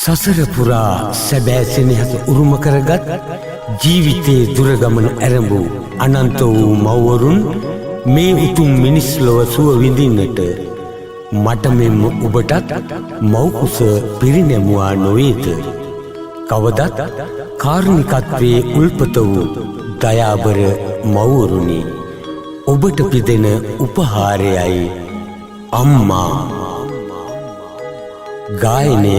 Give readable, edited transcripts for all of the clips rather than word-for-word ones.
සසර පුරා සැබෑ සෙනෙහස උරුම කරගත් ජීවිතයේ දුරගමන ඇරඹූ අනන්ත වූ මව්වරුන් මේ උතුම් මිනිස් ලොව සුව විඳින්නට මට මෙන්ම ඔබටත් මව්කුස පිරිනැමුවා නොවේද? කවදත් කාරුණිකත්වයේ උල්පත වූ දයාබර මව්වරුනි, ඔබට පිදෙන උපහාරයයි අම්මා. ගායනය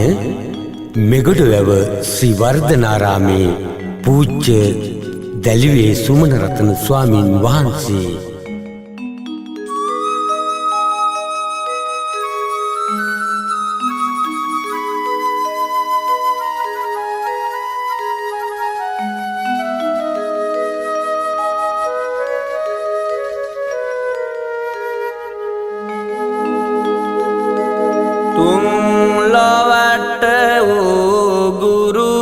මෙගොඩවැව ශ්‍රී වර්ධනාරාමේ පූජ්‍ය දැලිවේ සුමනරතන ස්වාමීන් වහන්සේ. ලොවට වූ ගුරු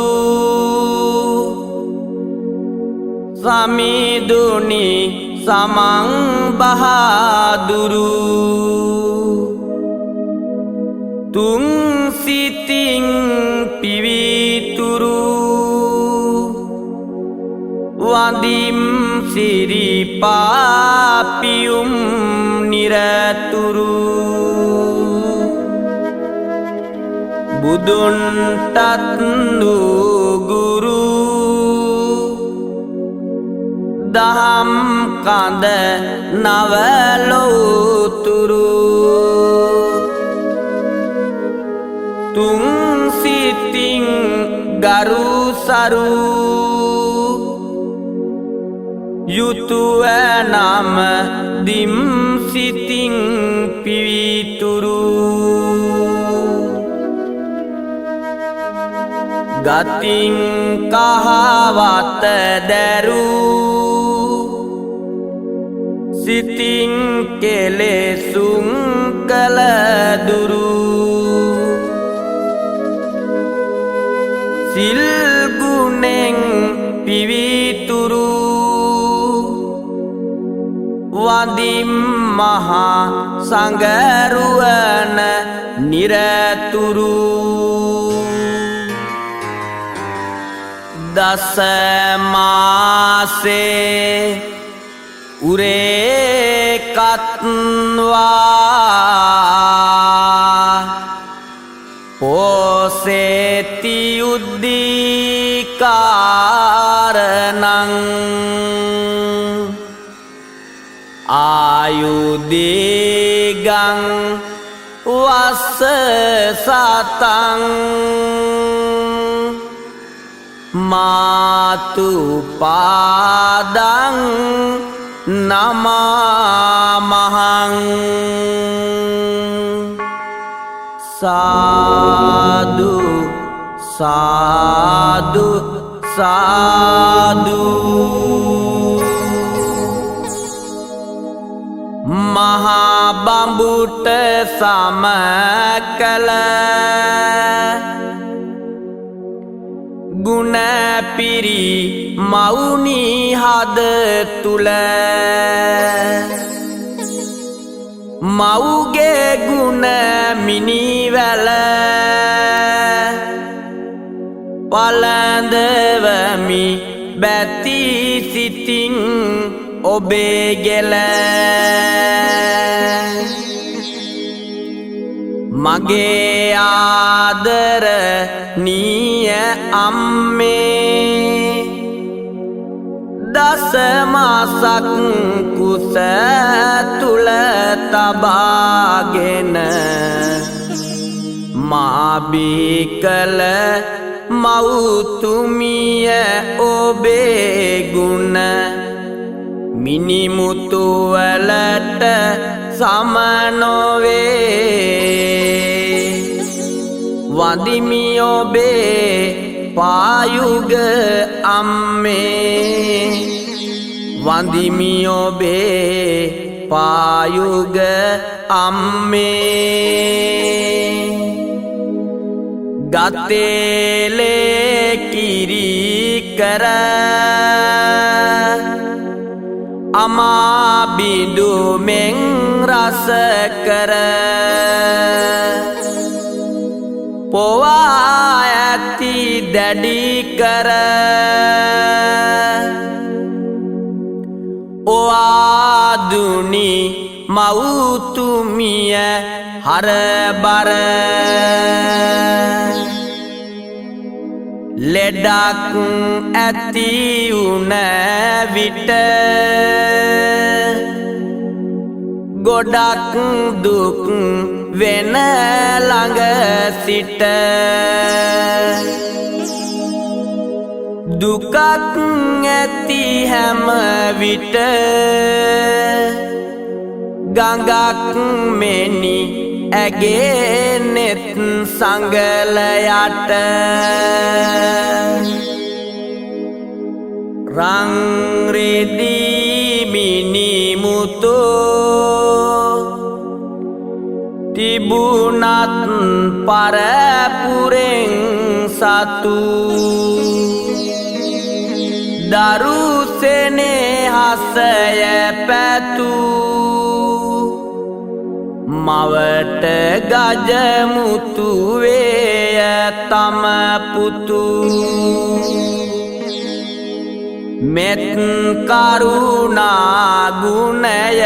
සමිඳුනි සමන් බහදුරු තුන් සිතින් පිවිතුරු වඳිම් සිරිපාපියුම් නිරතුරු බුදුන්ටත් ගුරු දහම් කඳ නවලෝතුරු තුන් සිතින් ගරු සරු යුතුව නම දිම් සිතින් පිවිතුරු ගතින් කහවත දැරු සිතින් කෙලෙසුන් කළ දුරු සිල් ගුණෙන් පිවිතුරු වඳිම් මහා සංගරුවන නිරතුරු දස මාසේ උරේකත්වා පෝසෙති උද්දීකාරණං ආයුදීගං වස්ස සතං මාතු පාදං නමාමහං සාදු සාදු සාදු. මහා බඹුට සමකල ගුණ පිරි මවුනි හද තුල මවුගේ ගුණ මිනිවැල පලඳවමි බැති සිතින් ඔබේ ගෙල මගේ ආදරණීය අම්මේ දස මාසක් කුස තුල තබාගෙන මා බිකල මව්තුමිය ඔබේ ගුණ මිනිමුතු වලට සම නොවේ වඳිමි ඔබේ පායුග අම්මේ වඳිමි ඔබේ පායුග අම්මේ ගතේලේ කිරි කර අමා බිඳු මෙන් රස කර පොවා ඇති දැඩි කර ඔආදුනි මවුතුමිය හරබර ලෙඩක් ඇති වුණ විට ගොඩක් දුක් වෙන ළඟ සිට දුකක් ඇති හැම විට ගඟක් මෙනි ඇගේ නෙත් සංගලයට රංරෙදී මිනිමුතෝ තිබුණත් පරපුරෙන් සතු දරුසෙනෙහසය පැtuu මවට ගජමුතු වේය තම පුතු මෙත් කරුණා ගුණය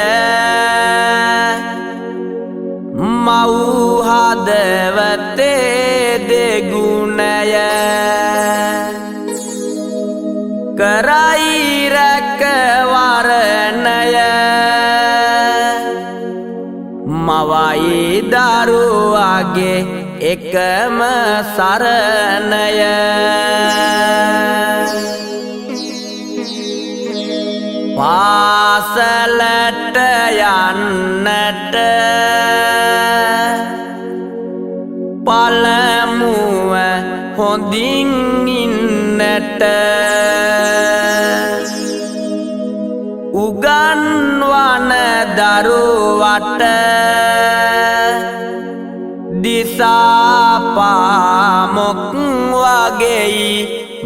මව් හදවතේ දෙගුණය කරයි රැකවරණය මවයි දරුවගේ එකම සරණය පාසලට යන්නට පළමුව හොඳින් ඉන්නට උගන්වන දරුවට දිසාපාමොක් වගෙයි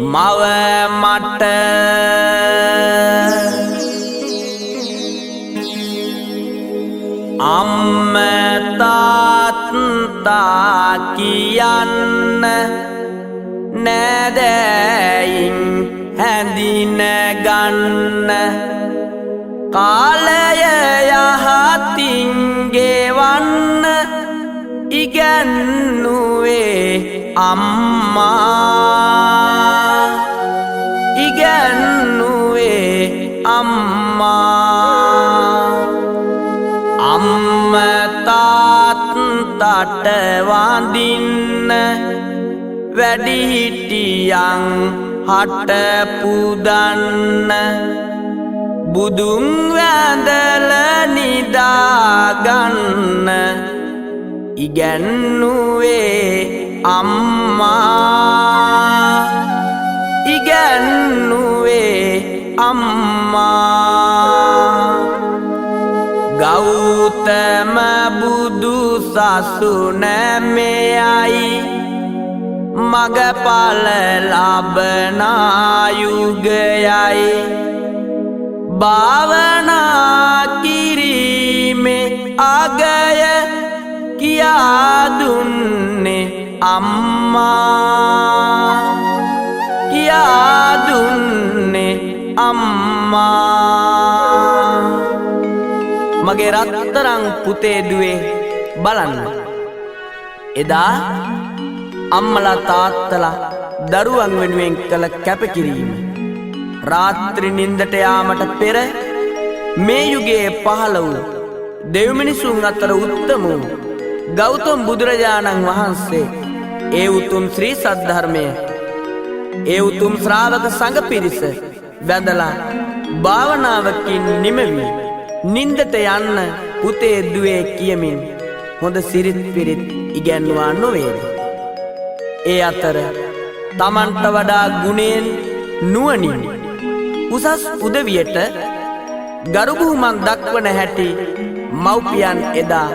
මව මට අම්ම තාත්තා කියන්න නෑදෑයින් හැඳින ගන්න කාලය යහතින් ගෙවන්න ඉගැන්නුවේ අම්මා ඉගැන්නුවේ අම්මා අම්ම තාත්තට වඳින්න වැඩිහිටියන් හට පුදන්න බුදුන් වැඳල නිදාගන්න ඉගැන්නුවේ අම්මා ඉගැන්නුවේ අම්මා ගෞතම බුදු සසුන මෙයයි මගපල ලබනා යුගයයි භාවනා කිරීමේ අගය කියා දුන්නේ අම්මා කියා දුන්නේ අම්මා මගේ රත්තරන් පුතේ දුවේ බලන්න එදා අම්මලා තාත්තලා දරුවන් වෙනුවෙන් කළ කැපකිරීම රාත්‍රි නින්දට යාමට පෙර මේ යුගයේ පහළ වූ දෙව් මිනිසුන් අතර උත්තම වූ ගෞතම බුදුරජාණන් වහන්සේ ඒ උතුම් ශ්‍රී සද්ධර්මය ඒ උතුම් ශ්‍රාවක සංඝ පිරිස වැඳලා භාවනාවකින් නිමවි නින්දට යන්න පුතේ දුවේ කියමින් හොඳ සිරිත් පිරිත් ඉගැන්වා නොවේද ඒ අතර තමන්ට වඩා ගුණයෙන් නුවණින් උසස් උදවියට ගරු බුහුමන් දක්වන හැටි මව්පියන් එදා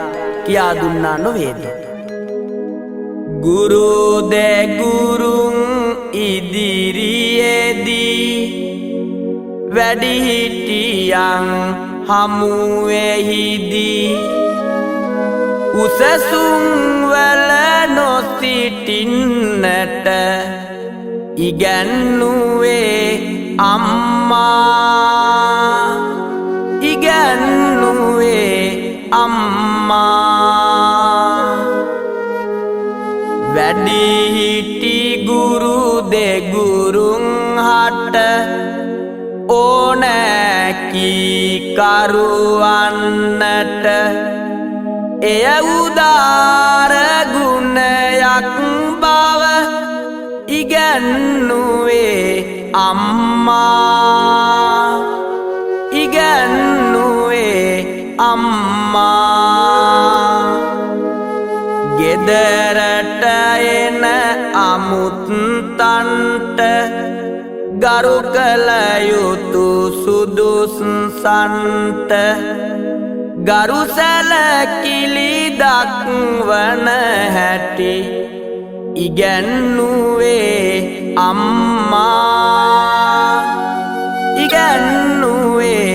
කියා දුන්නා නොවේද ගුරු දෙගුරුන් ඉදිරියේදී වැඩිහිටියන් හමුවෙහිදී උසසුම් වල නොස සිටින්නට ඉගැන්නුවේ අම්මා ඉගැන්නුවේ අම්මා වැඩිහිටි ගුරු දෙගුරුන් හට ඕනෑකී කරුවන්නට එය උදාර ගුණයක් බව ඉගැන්නුවේ අම්මා ඉගැන්නුවේ අම්මා ගෙදරට එන අමුත්තන්ට ගරු කළ යුතු සුදුස්සන්ට ගරු සැලකිලි දක්වන හැටි ඉගැන්නුවේ අම්මා ඉගැන්නුවේ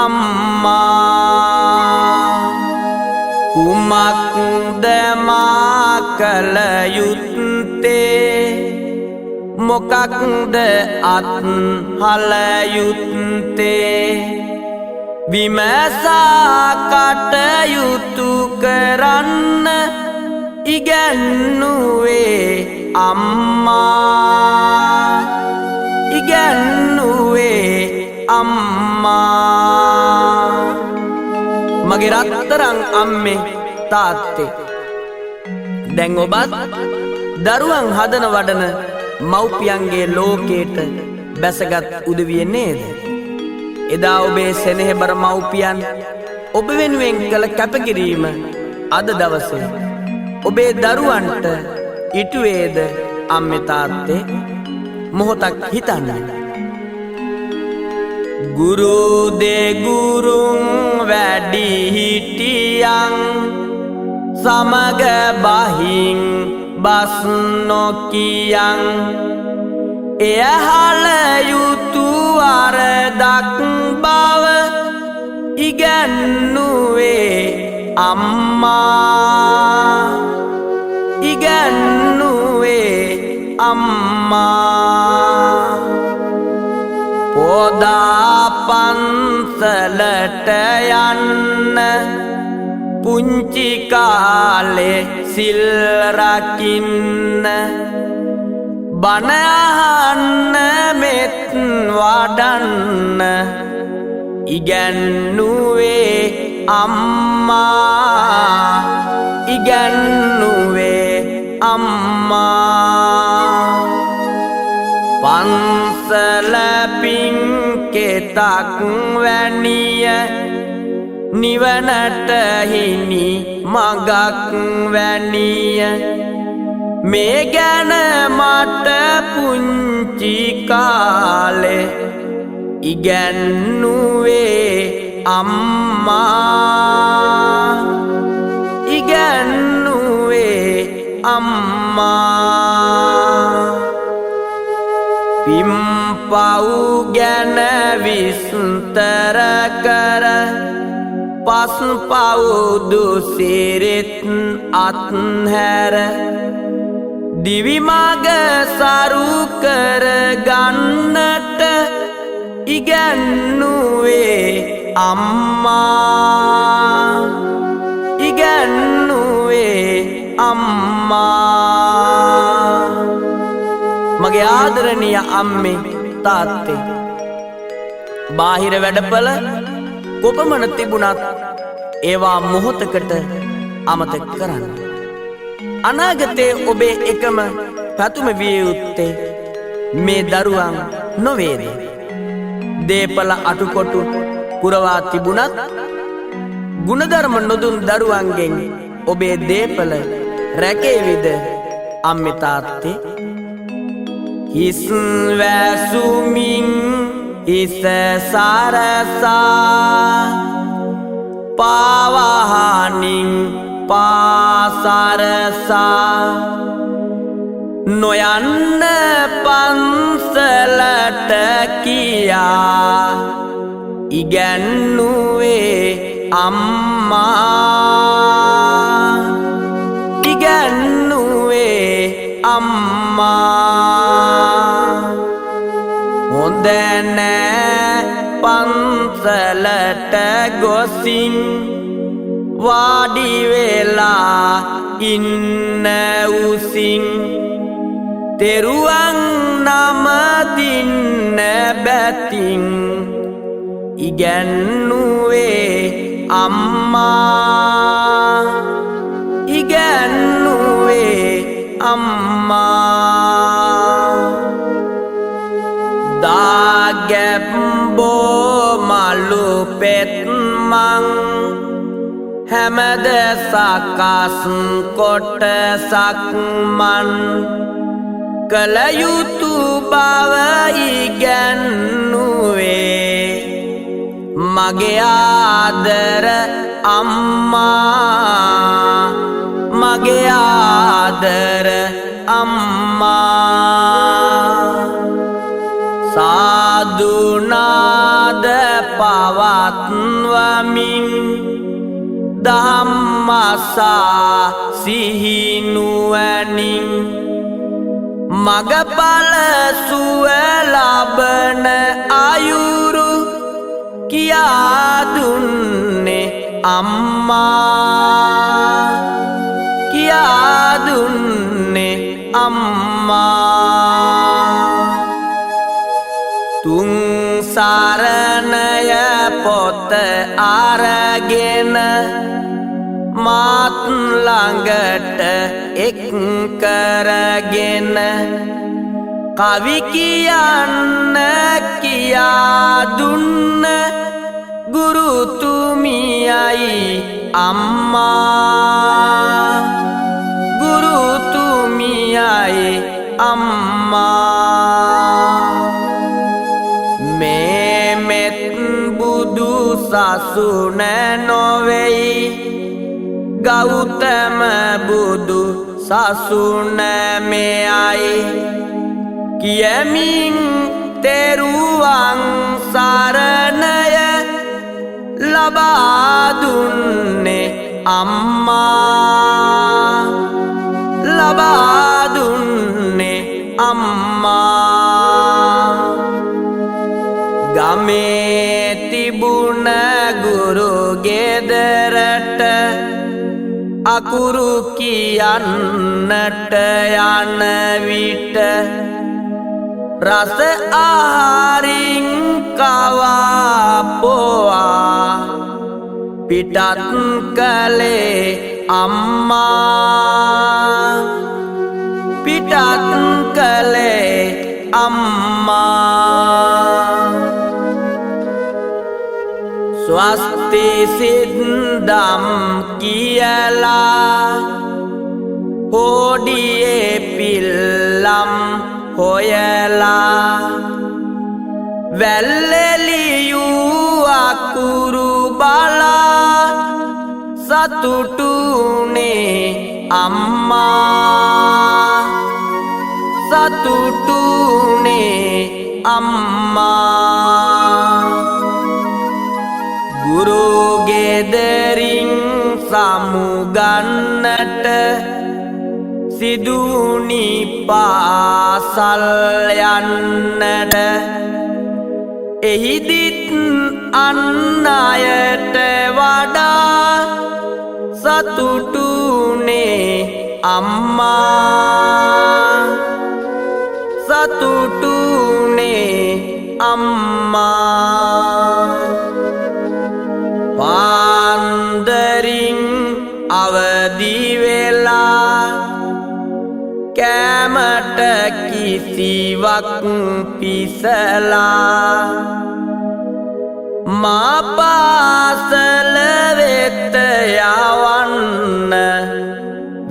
අම්මා කුමක්ද මා කළ යුත්තේ මොකක්ද අත්හල යුත්තේ විමසා කටයුතු කරන්න ඉගැන්නුවේ අම්මා ඉගැන්නුවේ අම්මා මගේ රත්තරන් අම්මේ තාත්තේ දැන් ඔබත් දරුවන් හදන වඩන මව්පියන්ගේ ලෝකයට බැසගත් උදවිය නේද? එදා ඔබේ සෙනෙහබර මව්පියන් ඔබ වෙනුවෙන් කළ කැපකිරීම අද දවසේ ඔබේ දරුවන්ට ඉටුවේද අම්මේ තාත්තේ? මොහොතක් හිතන්න. ගුරු දෙගුරුන් වැඩිහිටියන් සමග බහින් බස් නොකියන් එයහල යුතු අරදක් බව ඉගැන්නුවේ අම්මා ඉගැන්නුවේ අම්මා පොදා පන්සලට යන්න පුංචි කාලේ සිල් රකින්න බණ අහන්න මෙත් වඩන්න ඉගැන්නුවේ අම්මා ඉගැන්නුවේ අම්මා පන්සල පින්කෙතක් වැනිය නිවනට හිමි මගක් වැනිය මේ ගැන මට පුංචි කාලේ ඉගැන්නුවේ අම්මා ඉගැන්නුවේ අම්මා පිම්පව් ගැන විස්තර කර පස්පවුදු සිරිත් අත්හැර දිවිමග සරු කර ගන්නට ඉගැන්නුවේ අම්මා ඉගැන්නුවේ අම්මා මගේ ආදරණීය අම්මේ තාත්තේ බාහිර වැඩපළ කොපමණ තිබුණත් ඒවා මොහොතකට අමතක කරන්න. අනාගතයේ ඔබේ එකම පැතුම විය යුත්තේ මේ දරුවන් නොවේද? දේපල අටුකොටු පුරවා තිබුණත් ගුණධර්ම නොදුන් දරුවන්ගෙන් ඔබේ දේපල රැකේවිද අම්මේ තාත්තේ? හිස් වැසුමින් හිස සරසා පාවහනින් පාසරසා නොයන්න පන්සලට කියා ඉගැන්නුවේ අම්මා ඉගැන්නුවේ දැන පන්සලට ගොසින් වාඩි වෙලා ඉන්න උසින් තෙරුවන් නමදින්න බැතින් ඉගැන්නුවේ අම්මා ඉගැන්නුවේ අම්මා දාගැබ්බෝ මලු පෙත්මං හැමද සකස් කොට සක්මන් කලයුතු බව ඉගැන්නුවේ මගේ ආදර අම්මා මගේ ආදර අම්මා සාදුනාද පවත්වමින් ධම්මසා සිහිනුවනින් මගපල සුව ලබන අයුරු කියා දුන්නේ අම්මා කියා දුන්නේ අම්මා තුන් සරණය පොත අරගෙන මාත් ළඟට එක් කරගෙන කවි කියන්න කියා දුන්න ගුරුතුමියයි අම්මා ගුරුතුමියයි අම්මා මේ මෙත් බුදු සසුන නොවෙයි ගෞතම බුදු සසුන මෙයයි කියමින් තෙරුවන් සරණය ලබා දුන්නේ අම්මා ලබා දුන්නේ අම්මා ගමේ තිබුණ ගුරු ගෙදරට අකුරු කියන්නට යන විට රස ආහාරින් කවාපොවා පිටත් කළේ අම්මා පිටත් කළේ අම්මා ස්වස්ති සිද්දම් කියලා හෝඩියේ පිල්ලම් හොයලා වැල්ලෙලියූ අකුරු බලා සතුටුනේ අම්මා සතුටුනේ අම්මා ගුරු ගෙදරින් සමුගන්නට සිදුනි පාසල් යන්නට එහිදිත් අන් අයට වඩා සතුටුනේ අම්මා සතුටුනේ අම්මා පාන්දරින් අවදි වෙලා කෑමට කිසිවක් පිසලා මා පාසල වෙත යවන්න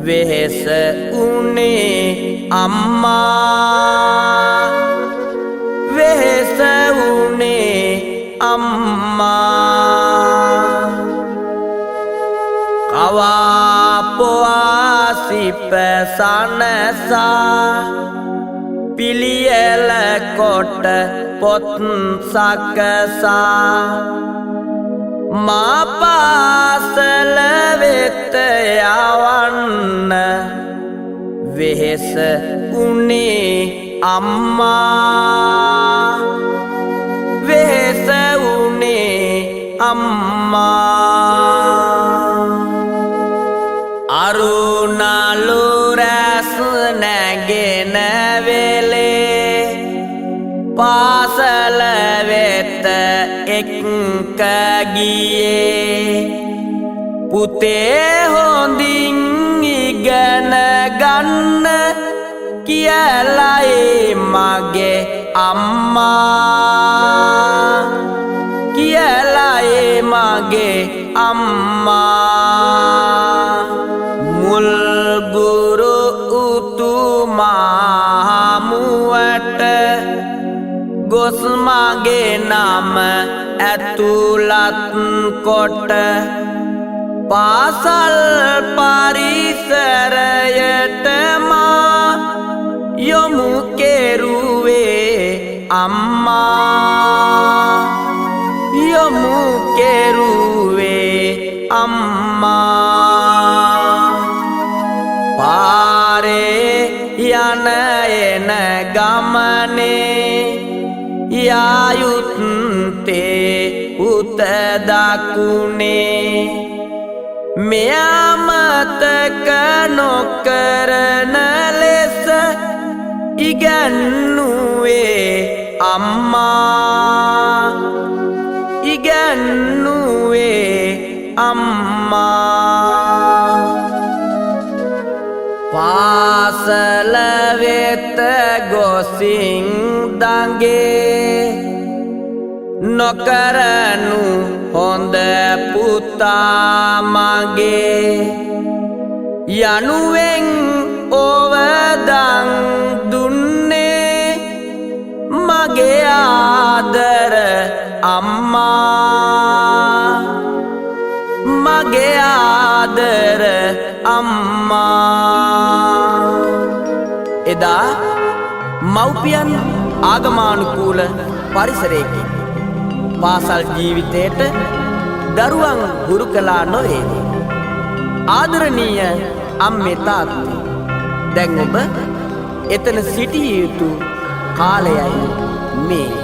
වෙහෙස උනේ අම්මා වෙහෙස උනේ අම්මා කවාපොවා සිපසනසා පිළියෙල කොට පොත් සකසා මා පාසල වෙත යවන්න වෙහෙස උනේ අම්මා අරුණලු රැස් නැගෙන වෙලේ පාසල වෙත එක්ක ගියේ පුතේ හොඳින් ඉගෙන ගන්න කියලායි මගේ අම්මා කියලායි මගේ අම්මා මුල් ගුරු උතුමා මුවට ගොස් මගේ නම ඇතුළත් කොට පාසල් පරිසරයට මා යොමු කෙරුවේ අම්මා යොමු කෙරුවේ අම්මා පාරේ යන එන ගමනේ යායුත්තේ උත දකුණේ මෙයාමතක නොකරන ලෙස ඉගැන්නුවේ අම්මා ඉගැන්නුවේ අම්මා පාසල වෙත ගොසින් දඟේ නොකරනු හොඳ පුතා මගේ යනුවෙන් ඔවදන් දුන්නේ මගේ ආදර අම්මා මගේ ආදර අම්මා එදා මව්පියන් ආගමානුකූල පරිසරයකින් පාසල් ජීවිතයට දරුවන් ගුරු කළා නොවේ ආදරණීය අම්මේ තාත්තේ දැන් ඔබ එතන සිටිය යුතු කාලයයි මේ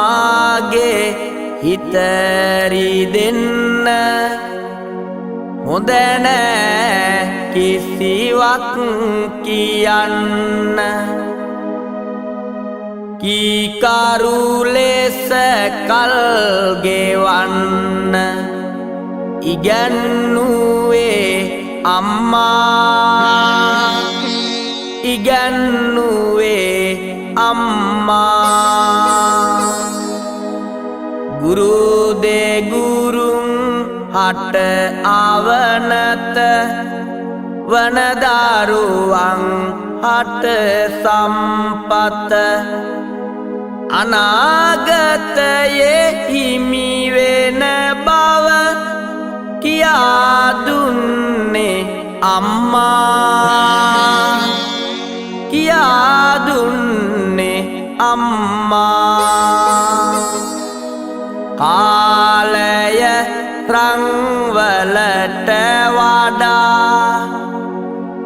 ගුරුතුමාගේ හිතරි දෙන්න හොඳ නෑ කිසිවක් කියන්න කීකරු ලෙස කල් ගෙවන්න ඉගැන්නුවේ අම්මා ඉගැන්නුවේ අම්මා ගුරු දෙගුරුන් හට අවනත වනදරුවන් හට සම්පත අනාගතයේ හිමිවෙන බව කියා දුන්නේ අම්මා කියා දුන්නේ අම්මා කාලය රංවලට වඩා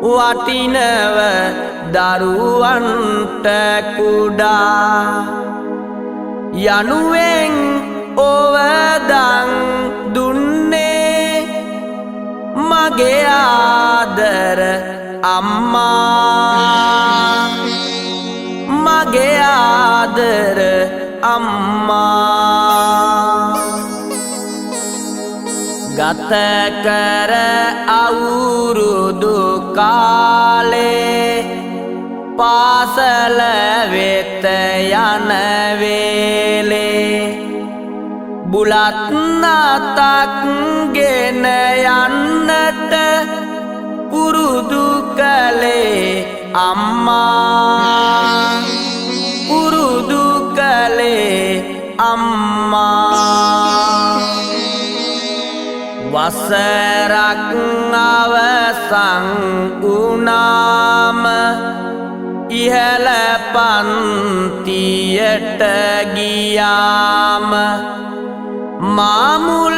වටිනව දරුවන්ට කුඩා යනුවෙන් ඔවදන් දුන්නේ මගේ ආදර අම්මා මගේ ආදර අම්මා ගත කර අවුරුදු කාලේ පාසල වෙත යන වේලේ බුලත් නාතක් ගෙන යන්නට පුරුදු කළේ අම්මා පුරුදු කළේ අම්මා වසරක් අවසන් වුණාම ඉහළ පන්තියට ගියාම මාමුල්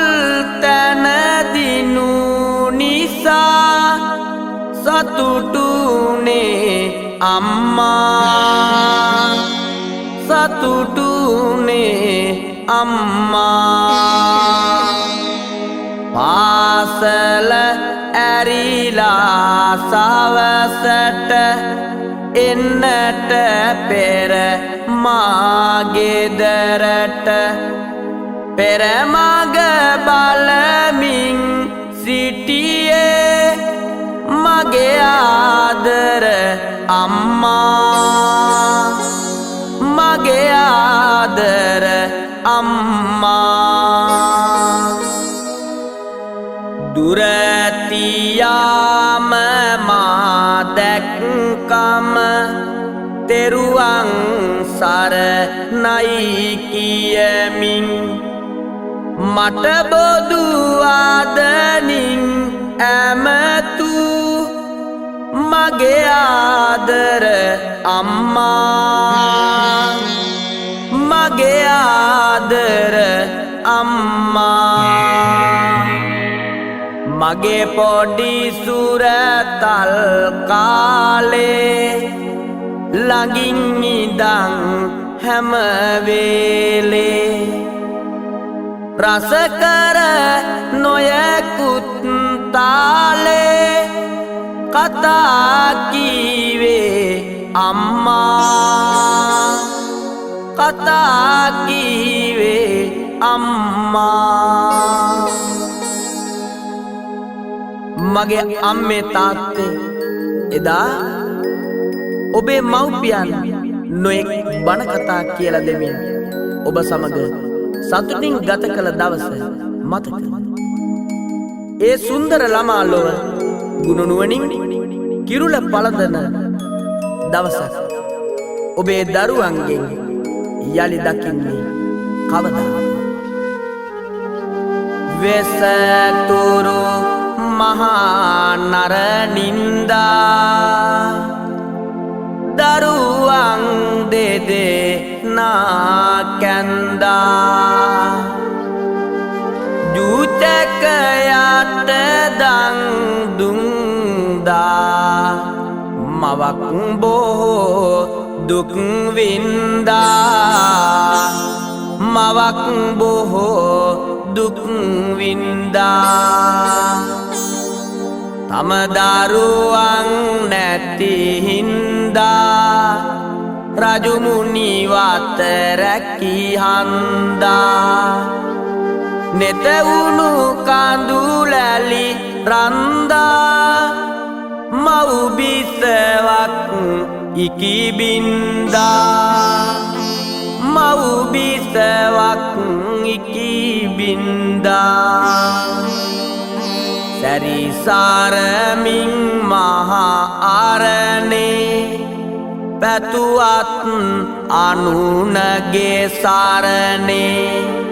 තැන දිනු නිසා සතුටුනේ අම්මා සතුටුනේ අම්මා පාසල ඇරිලා සවසට එන්නට පෙර මාගෙදරට පෙරමග බලමින් සිටියේ මගේ ආදර අම්මා මගේ ආදර අම්මා දුරතියාම මා දැක්කම තෙරුවන් සරණයි කියමින් මට බොදු ආදනින් ඇමතු මගේ ආදර අම්මා මගේ ආදර අම්මා මගේ පොඩි සුරතල් කාලේ ළඟින් ඉඳන් හැම වේලේ රසකර නොයෙකුත් තාලේ කතා කීවේ අම්මා කතා කීවේ අම්මා මගේ අම්මේ තාත්තේ එදා ඔබේ මව්පියන් නොයෙක් බණ කතා කියලා දෙමින් ඔබ සමග සතුටින් ගත කළ දවස මතක ඒ සුන්දර ළමා ලොව ගුණනුවණින් කිරුළ පළඳන දවසක් ඔබේ දරුවන්ගෙන් යලි දකින්නේ කවදා වෙසතුරු මහා නර නින්දා දරුවන් දෙදෙනා කැන්දා ජූතකයට දන් දුන්දා මවක් බොහෝ දුක් වින්දා මවක් බොහෝ දුක් වින්දා තම දරුවන් නැති හින්දා රජුමුනි වත රැකී හන්දා නෙතවුණු කඳුලැලි රන්දා මව් බිසවක් ඉකිබින්දා මව් බිසවක් ඉකිබින්දා සැරිසරමින් මහා අරණේ පැතුවත් අනුනගේ සරණේ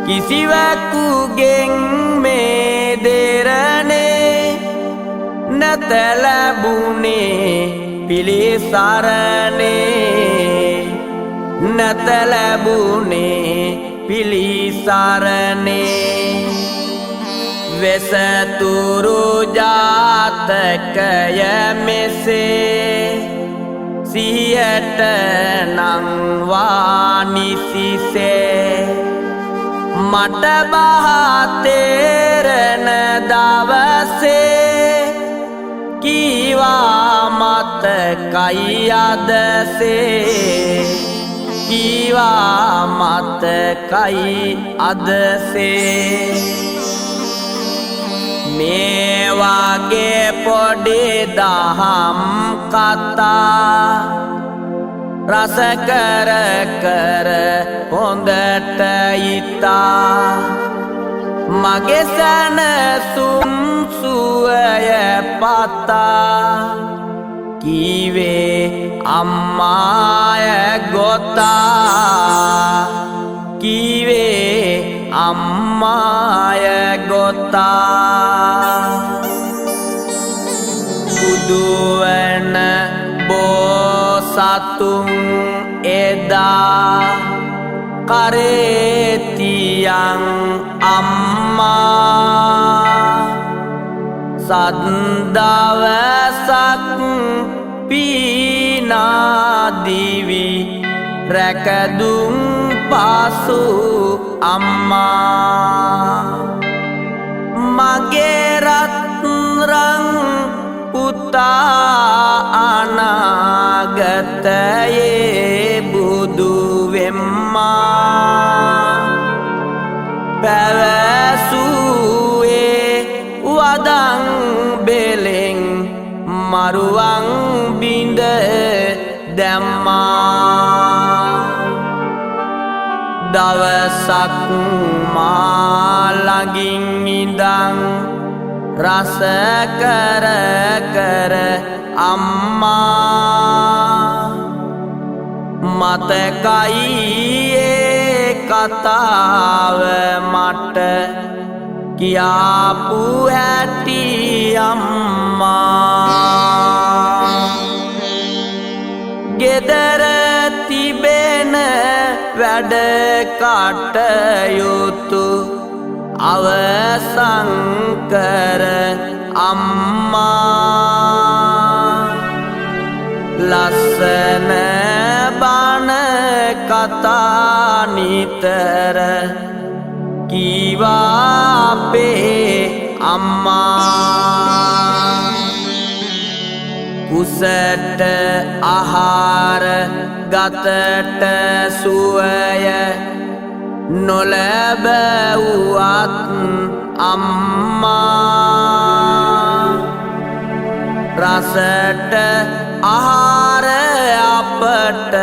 කිසිවකුගෙන් මේ දෙරණේ නැත ලැබුණේ පිළිසරණේ නැත ලැබුණේ පිළිසරණේ වෙසතුරු ජාතකය මෙසේ සිහියට නංවා නිසිසේ මට බහා තේරෙන දවසේ කීවා මතකයි අදසේ කීවා මතකයි අදසේ මේ වගේ පොඩි දහම් කතා රස කර කර හොඳට හිතා මගේ සැනසුම් සුවය පතා කීවේ අම්මාය ගොතා කීවේ අම්මාය ගොතා බුදුවන බෝසතුන් එදා කරේතියන් අම්මා සද්දවසක් පීනාදිවි රැකදුම් පාසු අම්මා මගේ රත්රං පුතා අනාගතයේ බුදු වෙම්මා පැවසුවේ වදන් බෙලෙන් මරුවන් බිඳ දැම්මා දවසක් මා ළඟින් ඉඳන් රස කර කර අම්මා මතකයි ඒ කතාව මට කියාපු හැටි අම්මා ගෙදර තිබෙන වැඩ කටයුතු අවසන් කර අම්මා ලස්සන බණ කතා නිතර කීවා අපේ අම්මා කුසට ආහාර ගතට සුවය නොලැබුවත් අම්මා රසට ආහාර අපට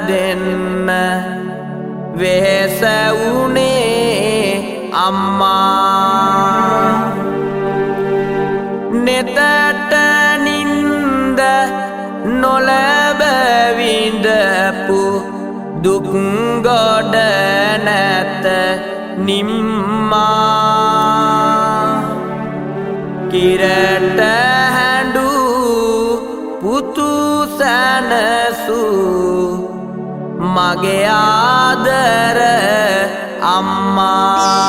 දෙන්න වෙහෙස වුණේ අම්මා නෙතට නින්ද නොලැබ විඳපු දුක් ගොඩ නැත නිම්මා කිරට හැඬු පුතු සැනසු මගේ ආදර අම්මා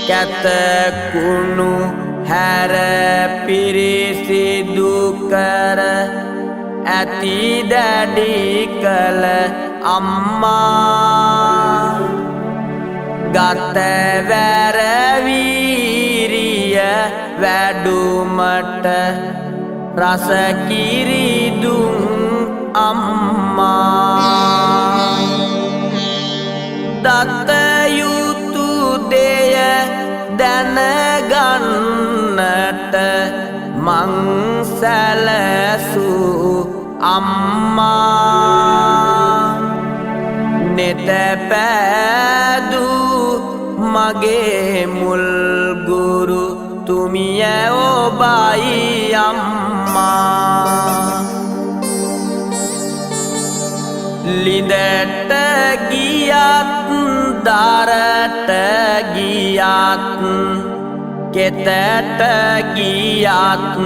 කැතකුණු හැර පිරිසිදු කර ඇති දැඩි කළ අම්මා ගත වැරවීරිය වැඩුමට රස කිරිදුම් අම්මා දත යුතු දෙය දැනගන්නට මං සැලසූ අම්මා නෙත පෑදූ මගේ මුල් ගුරු තුමිය ඔබයි අම්මා ලිඳට ගියත් දරට ගියත් කෙතට ගියත්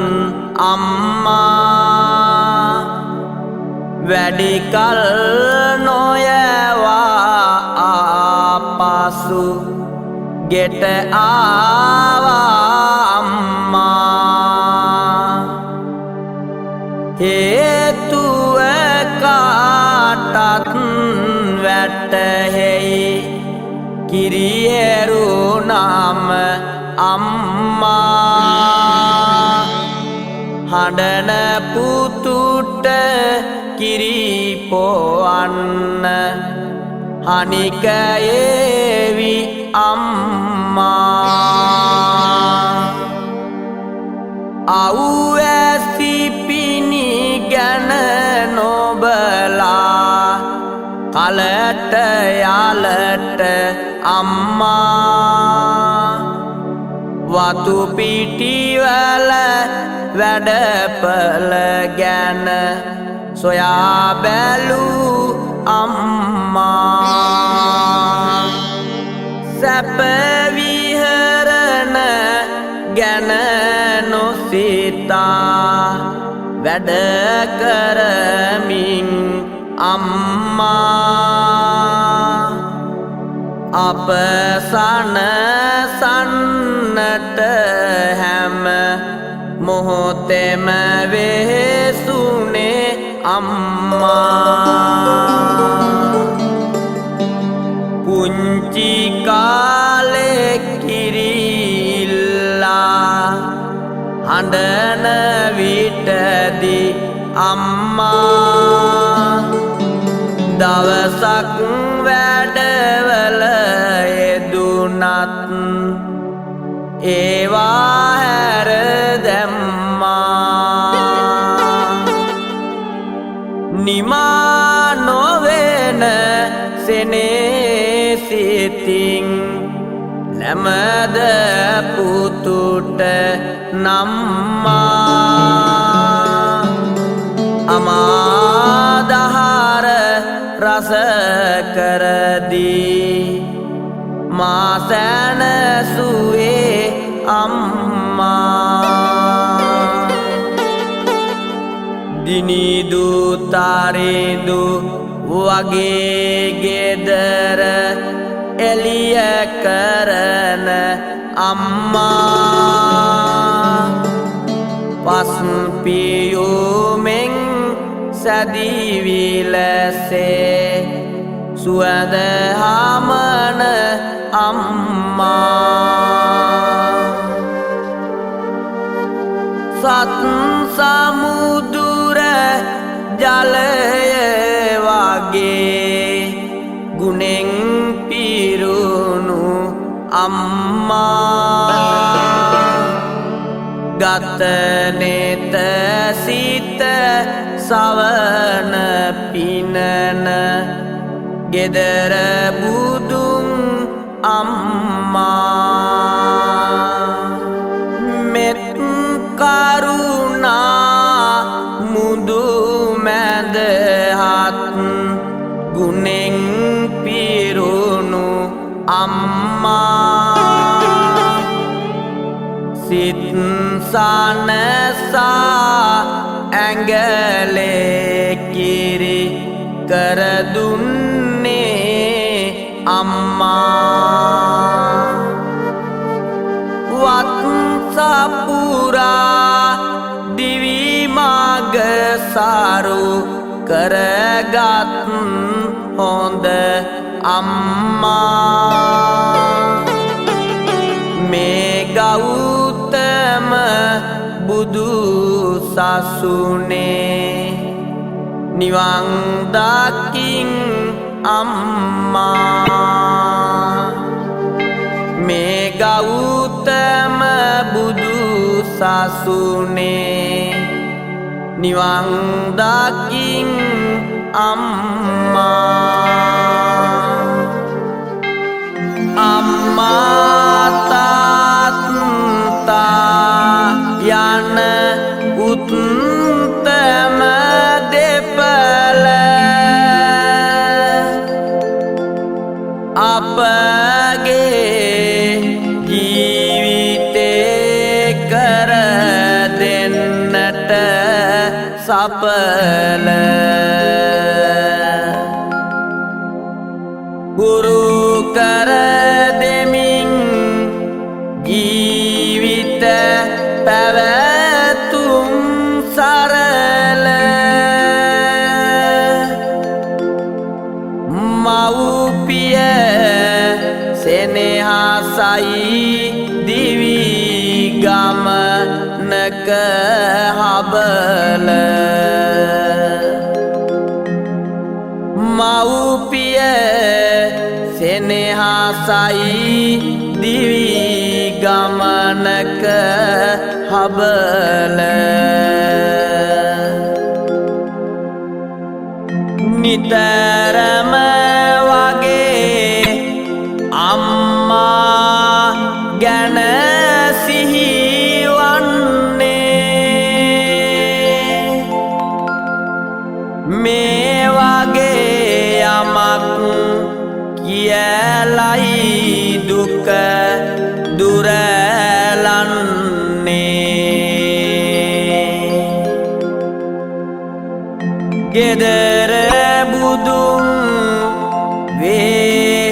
අම්මා වැඩි කල් නොයවා ආපසු ගෙට ආවා අම්මා හේතුව කාටත් වැටහෙයි කිරියරු නාම අම්මා හඬන පුතුට කිරිපොවන්න හනික ඒවි අම්මා අම්මා අවැසි පිණි ගැන නොබලා කලට යාලට අම්මා වතු පිටිවල වැඩපල ගැන සොයා බැලූ අම්මා සැප විහරණ ගැන නොසිතා වැඩ කරමින් අම්මා අප සනසන්නට හැම මොහොතෙම වෙහෙසුනේ අම්මා පුංචි කාලේ කිරිල්ලා හඬන විටදී අම්මා දවසක් වැඩවල යෙදුනත් ඒවා හැර දැම්මා නිමා නොවෙන සෙනෙසිතින් නැමද පුතුට නම්මා අමාදහර රස කරදී මා සැනසුවේ අම්මා දිනිදු තරිදු වගේ ගෙදර එළිය කරන අම්මා පස් පියුමෙන් සැදිවිලසේ සුවඳ හමන අම්මා සත් සමුදුර ජලය වගේ ගුණෙන් පිරුණු අම්මා ගත නෙත සිත සවන පිනන ගෙදර බුදුන් අම්මා මෙත් කරුණා මුදු මැදහත් ගුණෙන් පිරුණු අම්මා සිත් සනසා ඇඟලේ කිරි කර දුන්නේ අම්මා වත් සපුරා දිවි මග සරු කරගත් හොඳ අම්මා මේ ගෞතම බුදු සසුනේ නිවන් දකින් අම්මා මේ ගෞතම බුදු සසුනේ නිවන් දකින් අම්මා අම්මා තාත්තා යන උත්තම දෙපළ අපගේ ජීවිතේ කර දෙන්නට සපල ගුරු කර දෙමින් ජීවිත පැවැතුම් සරල මව්පිය සෙනෙහසයි දිවි ගමනක හබල මව්පිය සෙනෙහසයි දිවි මලක හබල නිතරම වගේ අම්මා ගැන සිහිවන්නේ මේ වගේ යමක් කියලයි දුක දුරලන්නේ ගෙදර බුදුන් වේ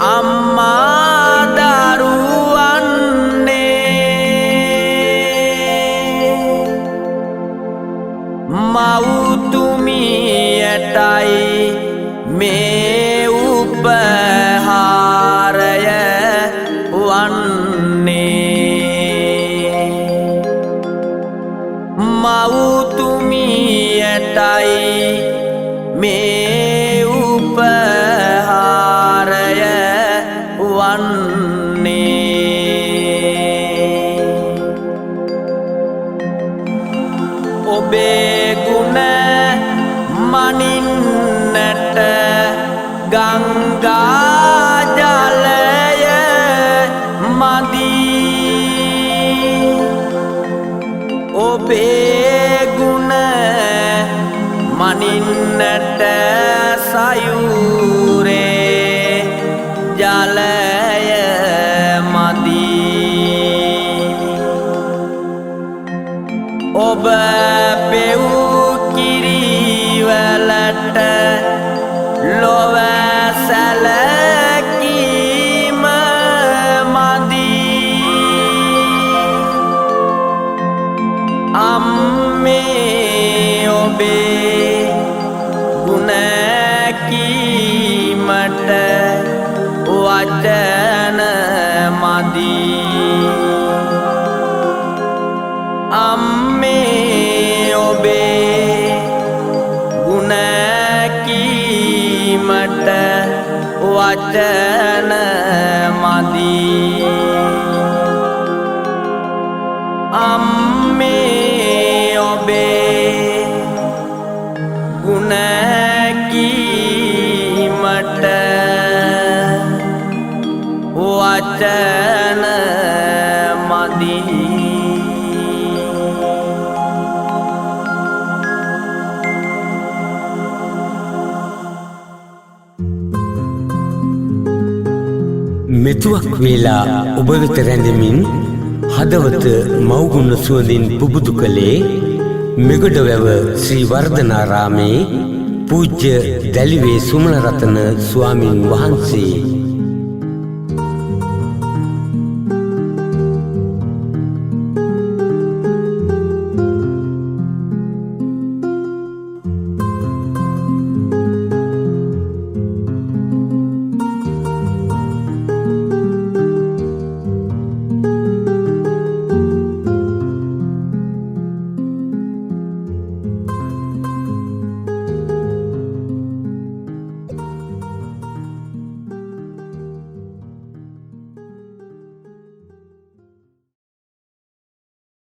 අම්මා දරුවන්නේ මව්තුමියටයි මේ උපහාරය වන්නේ මව්තුමියටයි මේ උපහාරය වන්නේ ඔබේ ගුණ මනින්නට ගංගා ජලය මදි ඔබේ ගුණ මනින්නට සයුරේ ජලය මදි ඔබ පෙව් කිරිවලට ලොව සැලකීම මදි අම්මේ ඔබේ ගුණ කීමට වචන මදි අම්මේ ඔබේ ගුණ කීමට වචන මදි අම්මේ ඔබේ ගුණ කීමට වචන මදි මෙතුවක් වේලා ඔබ වෙත රැඳෙමින් හදවත මව්ගුණ සුවඳින් පුබුදු කළේ මෙගොඩවැව ශ්‍රී වර්ධනාරාමේ පූජ්‍ය දැලිවේ සුමනරතන ස්වාමින් වහන්සේ